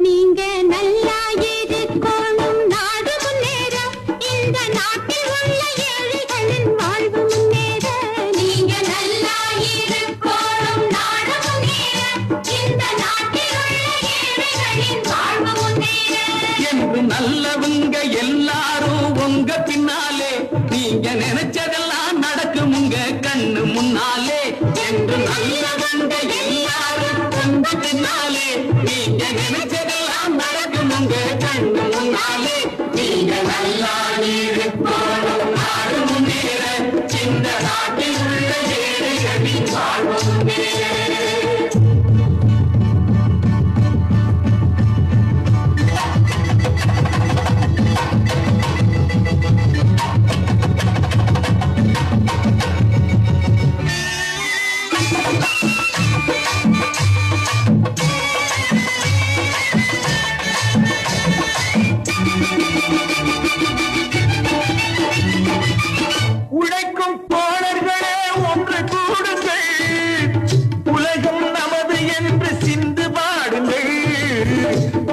நீங்க நல்லா இருக்கணும், நாடு முன்னேற, இந்த நாட்டில் உள்ள ஏழைகளின் வாழ்வு முன்னேற. நீங்க நல்லா இருக்கணும், நாடு முன்னேற, இந்த நாட்டில் உள்ள ஏழைகளின் வாழ்வு முன்னேற. என்று நல்லவங்க எல்லாரும் உங்க பின்னாலே, நீங்க நினைச்சதெல்லாம் நடக்கும் உங்க கண்ணு முன்னாலே. என்று நல்லவங்க எல்லாரும் உங்க பின்னாலே, நீங்க நினைச்சதெல்லாம் நடக்கும் உங்க கண்ணு முன்னாலே. நீங்க நல்லா இருக்கணும், நாடு முன்னேற, இந்த நாட்டில் உள்ள ஏழைகளின் வாழ்வு முன்னேற. உழைக்கும் தோழர்களே ஒன்று கூடுங்கள், உலகம் நமது என்று சிந்து பாடுங்கள்.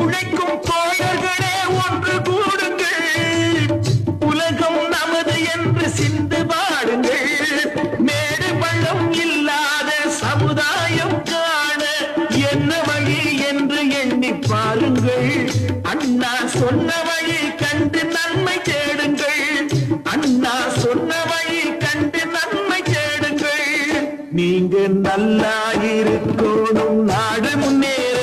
உழைக்கும் தோழர்களே ஒன்று கூடுங்கள், உலகம் நமது என்று சிந்து பாடுங்கள். மேடு பள்ளம் இல்லாத சமுதாயம் காண என்ன வழி என்று எண்ணி பாருங்கள். அண்ணா சொன்ன வழி கண்டு நன்மை தேடுங்கள். அண்ணா சொன்ன வழி கண்டு நன்மை தேடுங்கள். நீங்க நல்லா இருக்கணும், நாடு முன்னேற,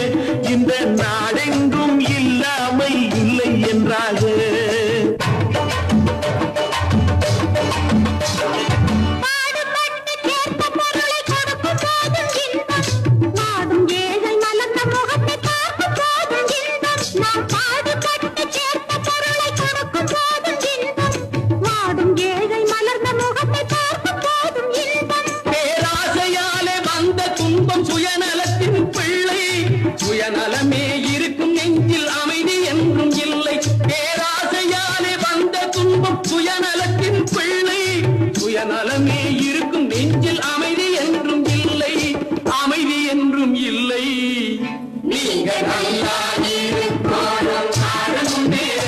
இந்த நாடெங்கும் இல்லாமை இல்லை என்றாக. சுயநலமே இருக்கும் நெஞ்சில் அமைதி என்றும் இல்லை. பேராசையாலே வந்த துன்பம் சுயநலத்தின் பிள்ளை. சுயநலமே இருக்கும் நெஞ்சில் அமைதி என்றும் இல்லை, அமைதி என்றும் இல்லை. நீங்க நல்லா இருக்கணும், நாடு முன்னேற,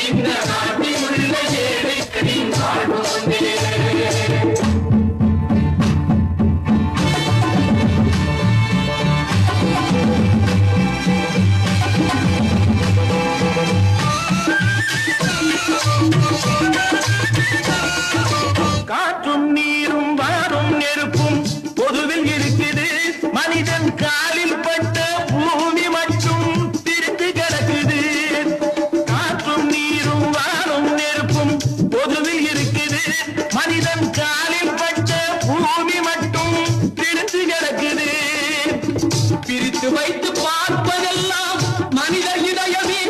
இந்த நாட்டில் உள்ள ஏழைகளின் வாழ்வு முன்னேற. காற்றும் நீரும் வாரும் நெருப்பும் பொதுவில் இருக்குது. மனிதன் காலில் பட்ட பூமி மட்டும் பிரித்து கிடக்குது. காற்றும் நீரும் வாரும் நெருப்பும் பொதுவில் இருக்குது. மனிதன் காலில் பட்ட பூமி மட்டும் பிரித்து கிடக்குது. பிரித்து வைத்து பார்ப்பதெல்லாம் மனித இதயமே,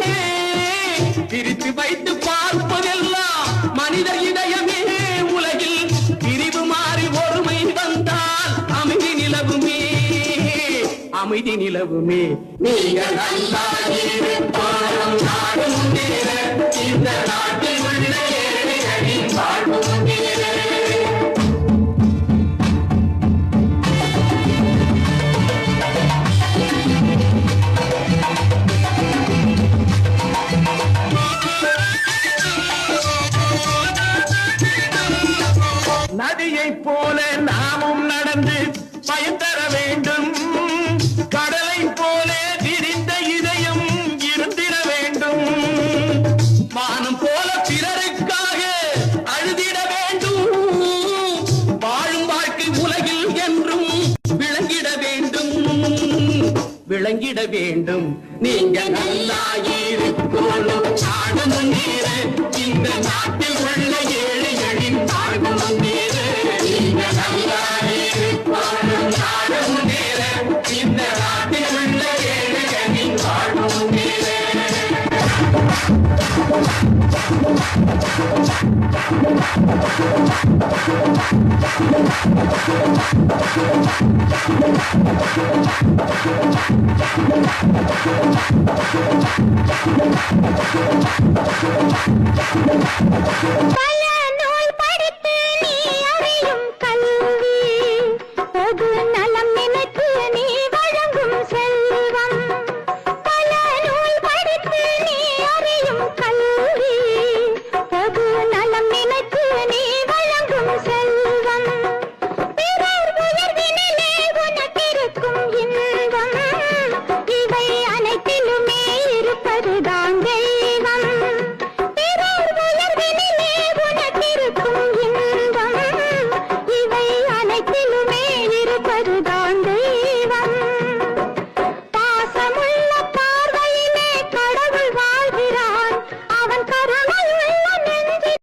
பிரித்து வைத்து பார்ப்பதெல்லாம் மனித இதயமே. உலகில் பிரிவு மாறி ஒருமை வந்தால் அமைதி நிலவுமே, அமைதி நிலவுமே. நீங்க நல்லா இருக்கணும், நாடு முன்னேற, இந்த நாட்டில் உள்ள ஏழைகளின் வாழ்வு முன்னேற. நதியை போல நாமும் நடந்து பயன் தர வேண்டும். கடலை போல விரிந்த இதயம் இருந்திட வேண்டும். வானம் போல பிறருக்காக அழுதிட வேண்டும். வாழும் வாழ்க்கை உலகில் என்றும் விளங்கிட வேண்டும், விளங்கிட வேண்டும். நீங்க நல்லா இருக்கணும், நாடு முன்னேற, இந்த நாட்டில் உள்ள ஏழைகளின் வாழ்வு முன்னேற. நீங்க நல்லா இருக்கணும், நாடு முன்னேற, இந்த நாட்டில் உள்ள ஏழைகளின் வாழ்வு முன்னேற. பல நூல் படித்து நீ அறியும் கல்வி, பொது நலம் நினைத்து நீ வழங்கும் செல்வம். இதுதான்